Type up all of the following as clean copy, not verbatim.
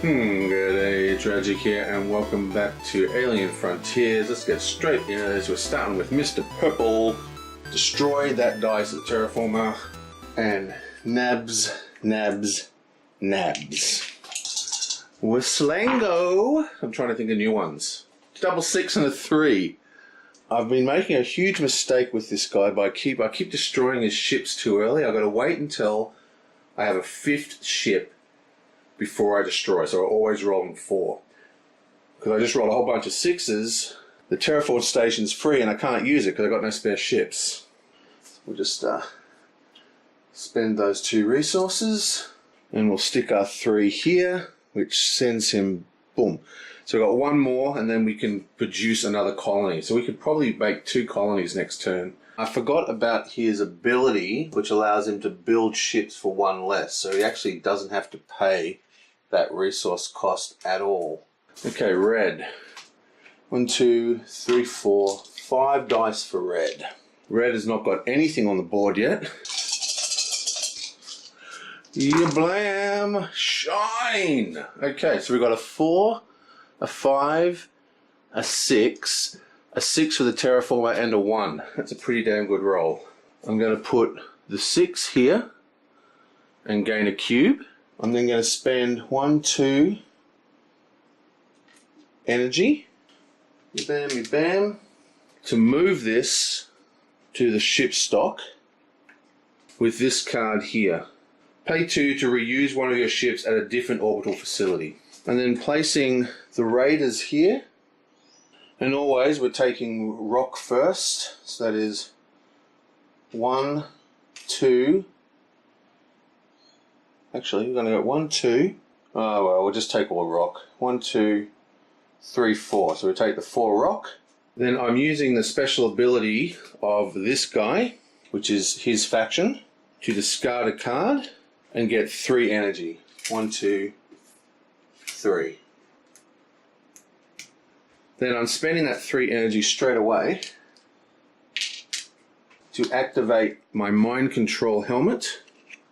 Good day, Tragic here, and welcome back to Alien Frontiers. Let's get straight into this. We're starting with Mr. Purple. Destroy that dice at Terraformer. And nabs. Whislango. I'm trying to think of new ones. Double 6 and a 3. I've been making a huge mistake with this guy, but I keep destroying his ships too early. I've got to wait until I have a 5th ship before I destroy, so I always roll them 4. Because I just rolled a whole bunch of 6s. The Terraform station's free and I can't use it because I've got no spare ships. We'll just spend those 2 resources, and we'll stick our 3 here, which sends him, boom. So we've got 1 more, and then we can produce another colony. So we could probably make 2 colonies next turn. I forgot about his ability, which allows him to build ships for 1 less. So he actually doesn't have to pay that resource cost at all. Okay, red. 1, 2, 3, 4, 5 dice for red. Red has not got anything on the board yet. You blam! Shine! Okay, so we've got a 4, a 5, a 6, a 6 for the Terraformer, and a 1. That's a pretty damn good roll. I'm going to put the 6 here and gain a cube. I'm then going to spend 1, 2 energy, bam, to move this to the ship stock with this card here. Pay 2 to reuse one of your ships at a different orbital facility. And then placing the raiders here. And always we're taking rock first. So that is 1, 2. Actually, we're going to go 1, 2. Oh, well, we'll just take all rock. 1, 2, 3, 4. So we take the 4 rock. Then I'm using the special ability of this guy, which is his faction, to discard a card and get 3 energy. 1, 2, 3. Then I'm spending that 3 energy straight away to activate my mind control helmet.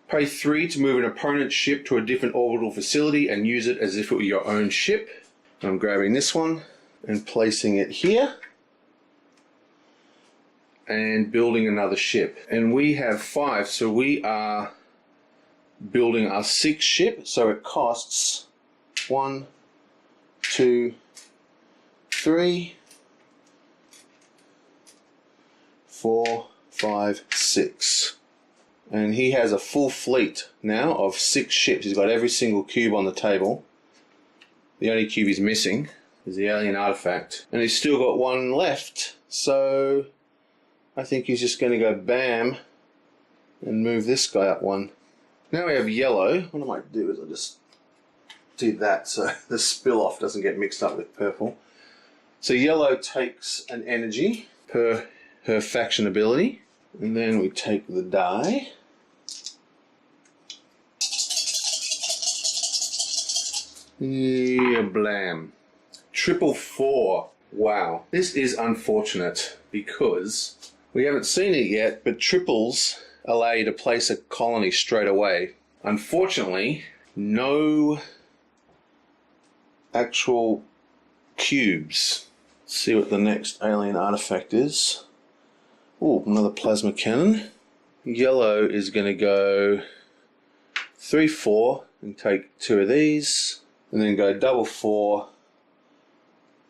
Pay 3 to move an opponent's ship to a different orbital facility and use it as if it were your own ship. I'm grabbing this one and placing it here and building another ship. And we have 5, so we are building our 6th ship, so it costs 1, 2, 3, 4, 5, 6. And he has a full fleet now of 6 ships. He's got every single cube on the table. The only cube he's missing is the alien artifact. And he's still got 1 left. So I think he's just going to go bam and move this guy up 1. Now we have yellow. What I might do is I'll just do that so the spill off doesn't get mixed up with purple. So yellow takes an energy per her faction ability. And then we take the die. Yeah, blam. 444. Wow. This is unfortunate because we haven't seen it yet, but triples allow you to place a colony straight away. Unfortunately, no actual cubes. Let's see what the next alien artifact is. Oh, another plasma cannon. Yellow is going to go 3, 4 and take 2 of these, and then go double 4.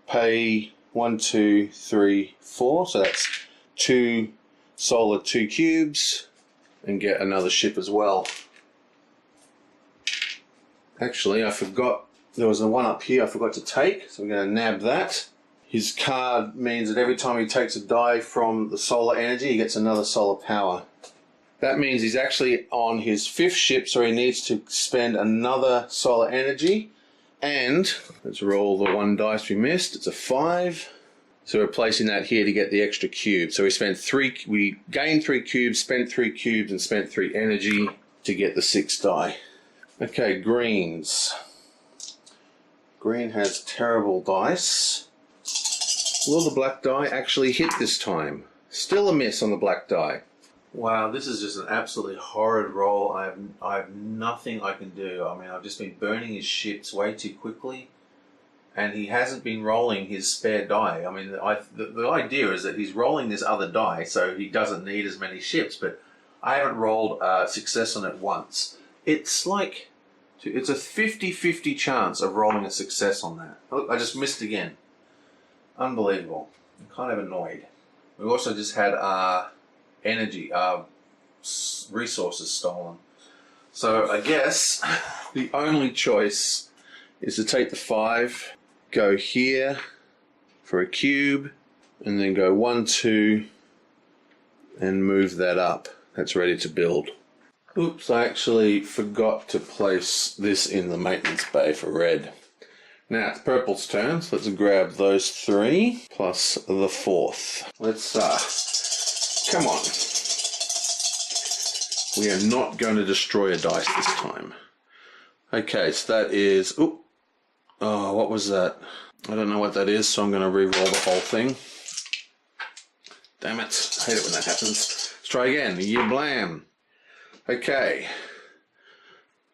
Pay 1, 2, 3, 4. So that's 2 solar 2 cubes, and get another ship as well. Actually, I forgot there was the one up here I forgot to take, so I'm going to nab that. His card means that every time he takes a die from the solar energy, he gets another solar power. That means he's actually on his 5th ship, so he needs to spend another solar energy. And let's roll the 1 dice we missed. It's a 5. So we're placing that here to get the extra cube. So we gained 3 cubes, spent 3 cubes, and spent 3 energy to get the 6 die. Okay, greens. Green has terrible dice. Will the black die actually hit this time? Still a miss on the black die. Wow, this is just an absolutely horrid roll. I have nothing I can do. I mean, I've just been burning his ships way too quickly, and he hasn't been rolling his spare die. I mean, the idea is that he's rolling this other die so he doesn't need as many ships, but I haven't rolled success on it once. It's like, it's a 50-50 chance of rolling a success on that. Look, I just missed again. Unbelievable. I'm kind of annoyed. We also just had energy, resources stolen. So I guess the only choice is to take the 5, go here for a cube, and then go 1, 2, and move that up. That's ready to build. Oops, I actually forgot to place this in the maintenance bay for red. Now it's purple's turn, so let's grab those 3 plus the 4th. Let's, come on. We are not going to destroy a dice this time. Okay, so that is, oh, what was that? I don't know what that is, so I'm going to re-roll the whole thing. Damn it, I hate it when that happens. Let's try again, blam. Okay.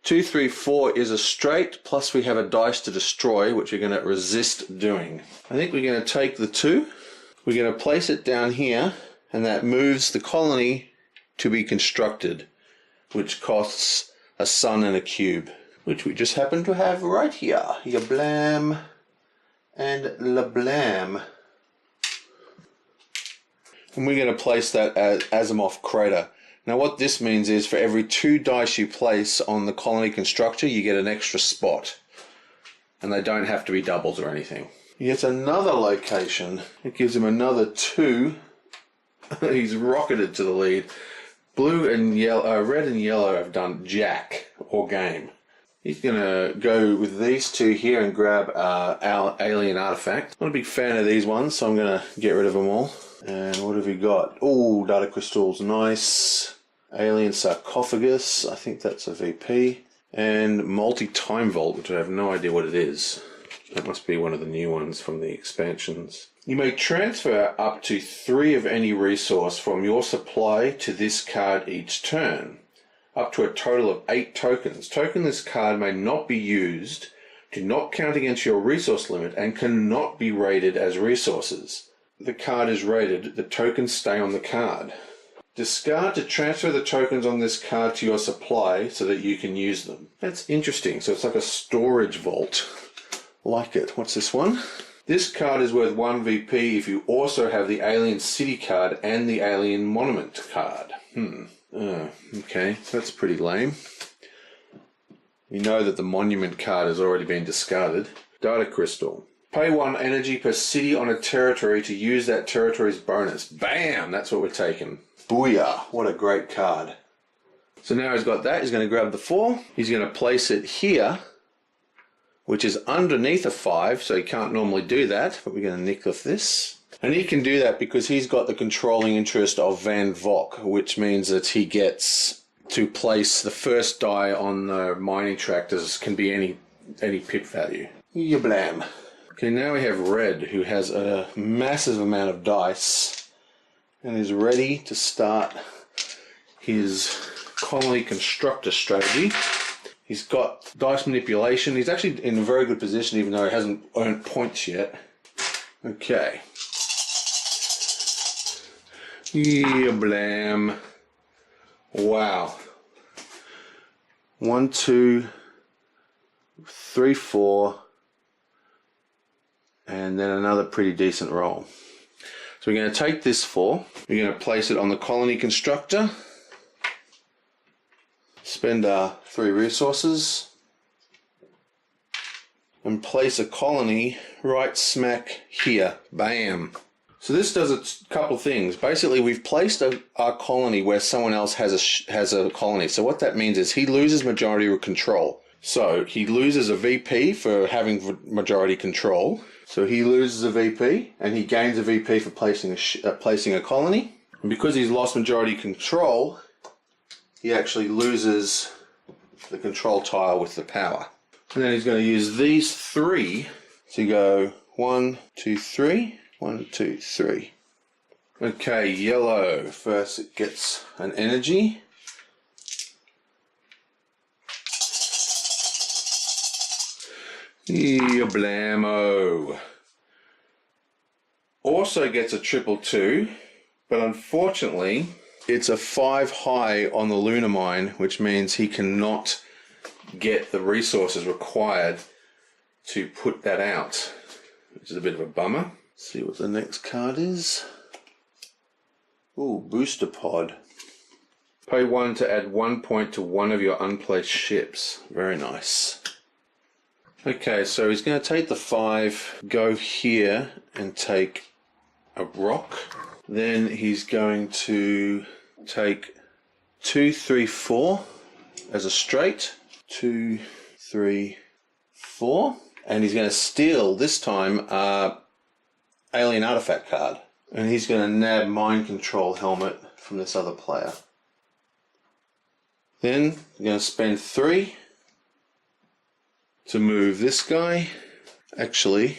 2, 3, 4 is a straight, plus we have a dice to destroy, which we're going to resist doing. I think we're going to take the 2, we're going to place it down here, and that moves the colony to be constructed, which costs a sun and a cube, which we just happen to have right here. Blam and lablam. And we're going to place that as Asimov crater. Now what this means is for every 2 dice you place on the colony constructor, you get an extra spot. And they don't have to be doubles or anything. Yet another location. It gives him another 2. He's rocketed to the lead. Blue and yellow, red and yellow have done jack or game. He's going to go with these 2 here and grab our alien artifact. Not a big fan of these ones, so I'm going to get rid of them all. And what have we got? Oh, data crystals, nice. Alien sarcophagus, I think that's a VP. And multi-time vault, which I have no idea what it is. That must be one of the new ones from the expansions. You may transfer up to 3 of any resource from your supply to this card each turn. Up to a total of 8 tokens. Token this card may not be used, do not count against your resource limit, and cannot be rated as resources. The card is rated, the tokens stay on the card. Discard to transfer the tokens on this card to your supply so that you can use them. That's interesting, so it's like a storage vault. Like it. What's this one? This card is worth 1 VP if you also have the Alien City card and the Alien Monument card. Okay, that's pretty lame. You know that the Monument card has already been discarded. Data Crystal. Pay 1 energy per city on a territory to use that territory's bonus. Bam! That's what we're taking. Booyah! What a great card. So now he's got that. He's going to grab the 4. He's going to place it here, which is underneath a 5, so he can't normally do that, but we're going to nick off this. And he can do that because he's got the controlling interest of Van Vock, which means that he gets to place the first die on the mining tractors, can be any pip value. Blam. Okay, now we have red, who has a massive amount of dice and is ready to start his colony constructor strategy. He's got dice manipulation. He's actually in a very good position, even though he hasn't earned points yet. Okay. Blam. Wow. 1, 2, 3, 4. And then another pretty decent roll. So we're going to take this 4, we're going to place it on the colony constructor, spend our 3 resources, and place a colony right smack here. Bam! So this does a couple of things. Basically, we've placed our colony where someone else has a colony. So what that means is he loses majority control. So he loses a VP for having majority control. So he loses a VP, and he gains a VP for placing a colony. And because he's lost majority control, he actually loses the control tile with the power. And then he's going to use these 3 to go 1, 2, 3, 1, 2, 3. Okay, yellow. First it gets an energy. Blammo. Also gets a 222, but unfortunately it's a 5 high on the lunar mine, which means he cannot get the resources required to put that out, which is a bit of a bummer. Let's see what the next card is. Ooh, booster pod. Pay 1 to add 1 point to one of your unplaced ships. Very nice. Okay, so he's going to take the 5, go here and take a rock. Then he's going to take 2, 3, 4 as a straight. 2, 3, 4. And he's going to steal, this time, alien artifact card. And he's going to nab mind control helmet from this other player. Then we're going to spend 3 to move this guy. Actually,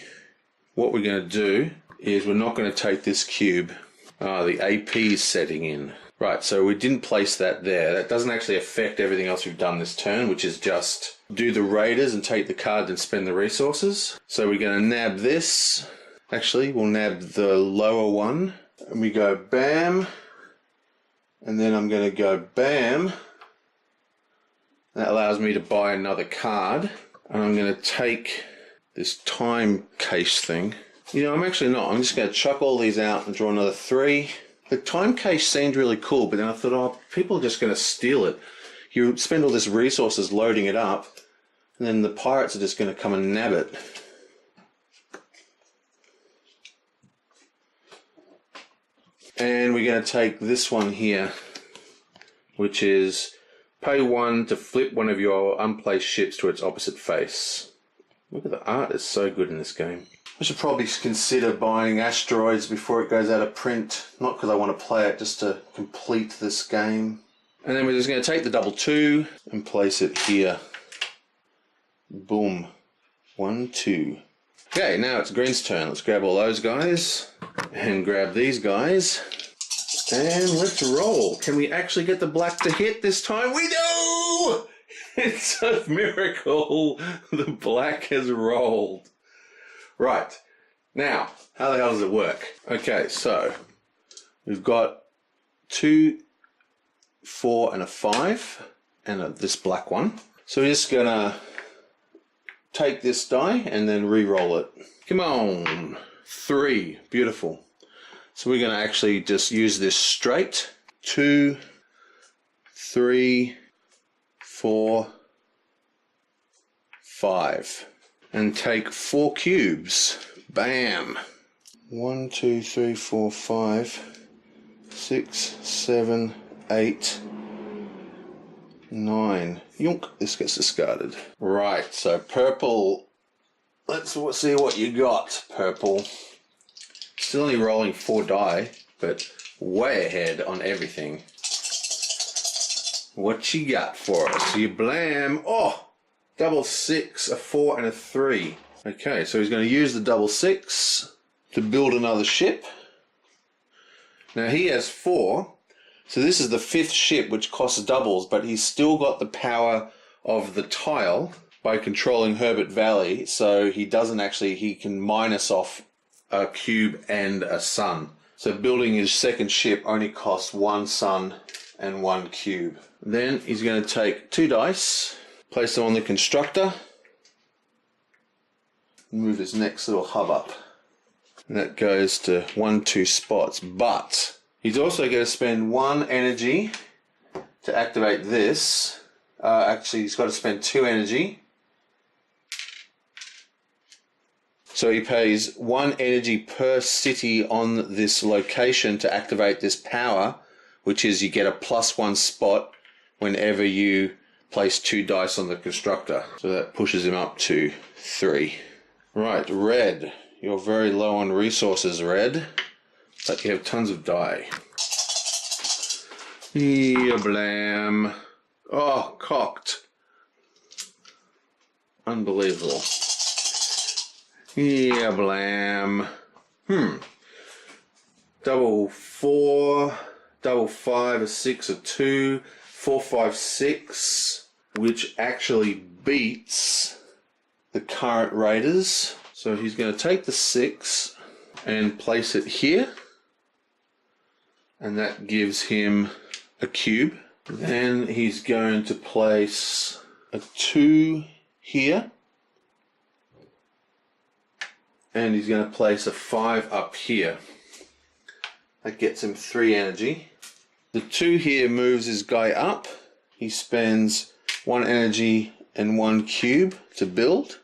what we're going to do is we're not going to take this cube. The AP is setting in. Right, so we didn't place that there. That doesn't actually affect everything else we've done this turn, which is just do the raiders and take the card and spend the resources. So we're going to nab this. Actually, we'll nab the lower one. And we go bam. And then I'm going to go bam. That allows me to buy another card. And I'm going to take this time cache thing. You know, I'm actually not. I'm just going to chuck all these out and draw another 3. The time cache seemed really cool, but then I thought, oh, people are just going to steal it. You spend all this resources loading it up, and then the pirates are just going to come and nab it. And we're going to take this one here, which is pay 1 to flip one of your unplaced ships to its opposite face. Look at the art, it's so good in this game. I should probably consider buying Asteroids before it goes out of print. Not because I want to play it, just to complete this game. And then we're just going to take the 2 and place it here. Boom. 1, 2. Okay, now it's green's turn. Let's grab all those guys. And grab these guys. And let's roll. Can we actually get the black to hit this time? We do! It's a miracle. The black has rolled. Right, now, how the hell does it work? Okay, so we've got 2, 4, and a 5, and this black one. So we're just gonna take this die and then re-roll it. Come on, 3, beautiful. So we're gonna actually just use this straight. 2, 3, 4, 5. And take 4 cubes. Bam. 1, 2, 3, 4, 5, 6, 7, 8, 9. Yunk, this gets discarded. Right, so purple. Let's see what you got, purple. Still only rolling 4 die, but way ahead on everything. What you got for us? You blam. Oh! 6, a 4, and a 3. Okay, so he's going to use the 6 to build another ship. Now he has 4, so this is the 5th ship, which costs doubles, but he's still got the power of the tile by controlling Herbert Valley, so he doesn't actually, he can minus off a cube and a sun. So building his 2nd ship only costs 1 sun and 1 cube. Then he's going to take 2 dice. Place them on the constructor. Move his next little hub up. And that goes to 1, 2 spots. But he's also going to spend 1 energy to activate this. Actually, he's got to spend 2 energy. So he pays 1 energy per city on this location to activate this power, which is you get a +1 spot whenever you place 2 dice on the constructor. So that pushes him up to 3. Right, red. You're very low on resources, red. But you have tons of die. Yeah, blam. Oh, cocked. Unbelievable. Yeah, blam. double 4, double 5, a 6, a 2, 4, 5, 6, which actually beats the current Raiders. So he's going to take the 6 and place it here, and that gives him a cube. Then he's going to place a 2 here, and he's going to place a 5 up here. That gets him 3 energy. The 2 here moves his guy up. He spends 1 energy and 1 cube to build.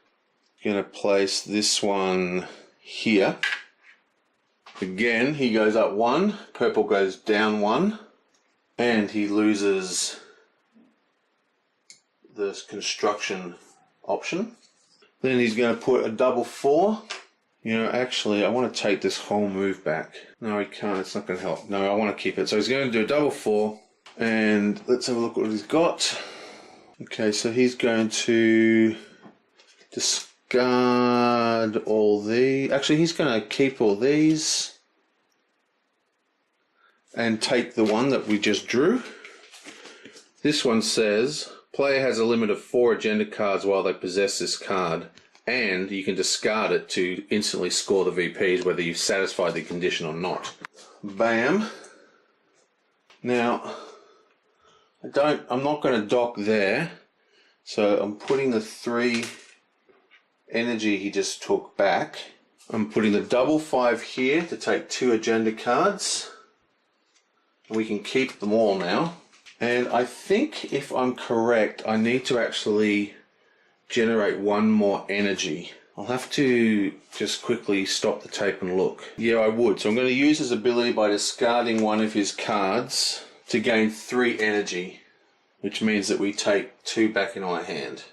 Going to place this one here. Again, he goes up 1, purple goes down 1, and he loses the construction option. Then he's going to put a double 4. You know, actually, I want to take this whole move back. No, he can't. It's not going to help. No, I want to keep it. So he's going to do a double 4. And let's have a look at what he's got. Okay, so he's going to discard all these. Actually, he's going to keep all these and take the one that we just drew. This one says, player has a limit of 4 agenda cards while they possess this card, and you can discard it to instantly score the VPs whether you've satisfied the condition or not. Bam. Now, I'm not going to dock there, so I'm putting the 3 energy he just took back. I'm putting the double 5 here to take 2 agenda cards. We can keep them all now. And I think, if I'm correct, I need to actually generate 1 more energy. I'll have to just quickly stop the tape and look. Yeah, I would. So I'm going to use his ability by discarding 1 of his cards to gain 3 energy, which means that we take 2 back in our hand.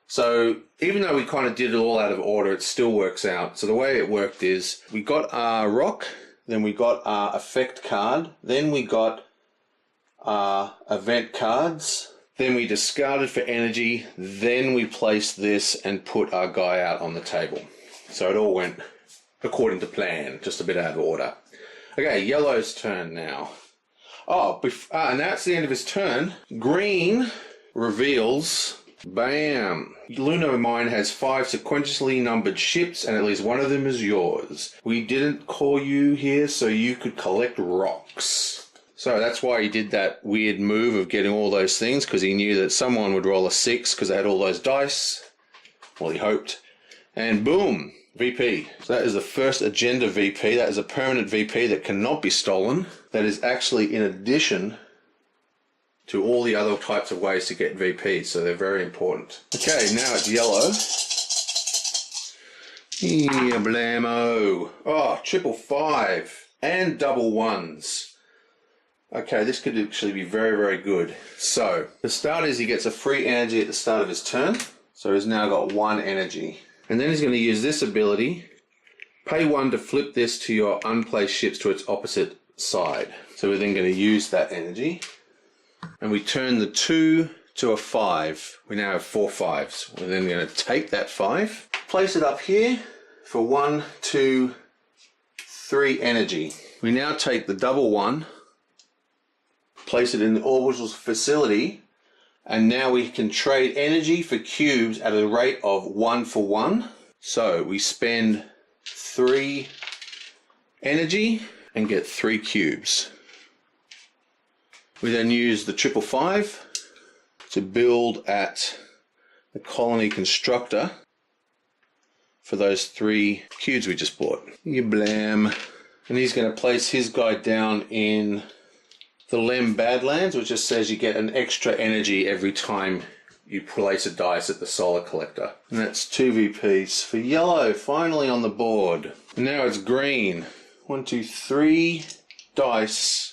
So even though we kind of did it all out of order, it still works out. So the way it worked is we got our rock, then we got our effect card, then we got our event cards, then we discarded for energy, then we placed this and put our guy out on the table. So it all went according to plan, just a bit out of order. Okay, yellow's turn now. And that's the end of his turn. Green reveals, bam, Lunar Mine has 5 sequentially numbered ships, and at least one of them is yours. We didn't call you here so you could collect rocks. So that's why he did that weird move of getting all those things, because he knew that someone would roll a 6 because they had all those dice. Well, he hoped. And boom, VP. So that is the first agenda VP. That is a permanent VP that cannot be stolen. That is actually in addition to all the other types of ways to get VPs, so they're very important. Okay, now it's yellow. Yeah, blammo. Oh, 555 and double 1s. Okay, this could actually be very, very good. So, the start is he gets a free energy at the start of his turn. So he's now got 1 energy. And then he's going to use this ability. Pay 1 to flip this to your unplaced ships to its opposite side. So we're then going to use that energy. And we turn the 2 to a 5. We now have 4 5s. We're then going to take that 5, place it up here for 1, 2, 3 energy. We now take the double 1, place it in the orbital facility, and now we can trade energy for cubes at a rate of 1 for 1. So we spend 3 energy and get 3 cubes. We then use the 555 to build at the colony constructor for those 3 cubes we just bought. You blam. And he's going to place his guy down in the Lem Badlands, which just says you get an extra energy every time you place a dice at the solar collector. And that's 2 VPs. For yellow, finally on the board. And now it's green. 1, 2, 3 dice.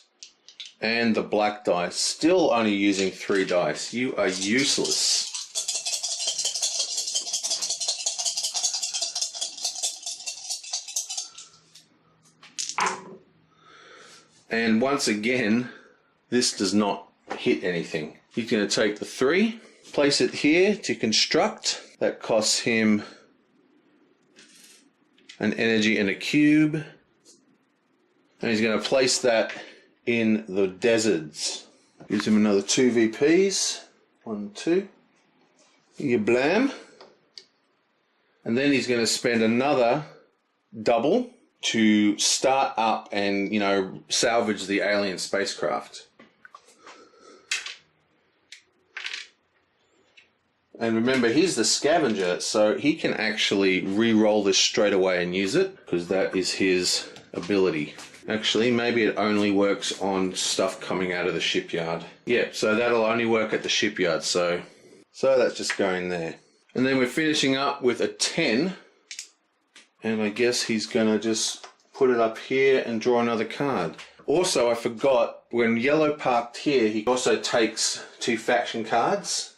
And the black dice. Still only using 3 dice. You are useless. And once again, this does not hit anything. He's going to take the 3, place it here to construct. That costs him an energy and a cube. And he's going to place that in the deserts. Gives him another 2 VPs. 1, 2. You blam. And then he's going to spend another double to start up and, you know, salvage the alien spacecraft. And remember, he's the scavenger, so he can actually re-roll this straight away and use it, because that is his ability. Actually, maybe it only works on stuff coming out of the shipyard. Yeah, so that'll only work at the shipyard, so that's just going there. And then we're finishing up with a 10, and I guess he's going to just put it up here and draw another card. Also, I forgot, when yellow parked here, he also takes 2 faction cards.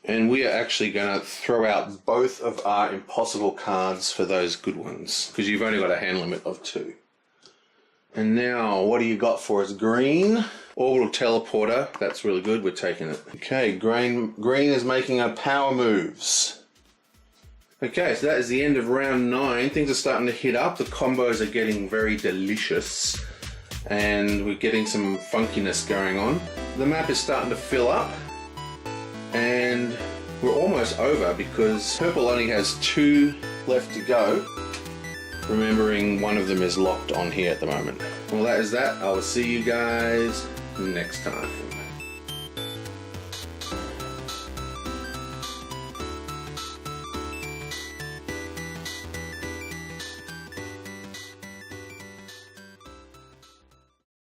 And we are actually going to throw out both of our impossible cards for those good ones, because you've only got a hand limit of 2. And now, what do you got for us? Green. Orbital teleporter. That's really good. We're taking it. Okay, green is making our power moves. Okay, so that is the end of round 9. Things are starting to hit up. The combos are getting very delicious. And we're getting some funkiness going on. The map is starting to fill up. And we're almost over because purple only has 2 left to go. Remembering one of them is locked on here at the moment. Well, that is that. I will see you guys next time.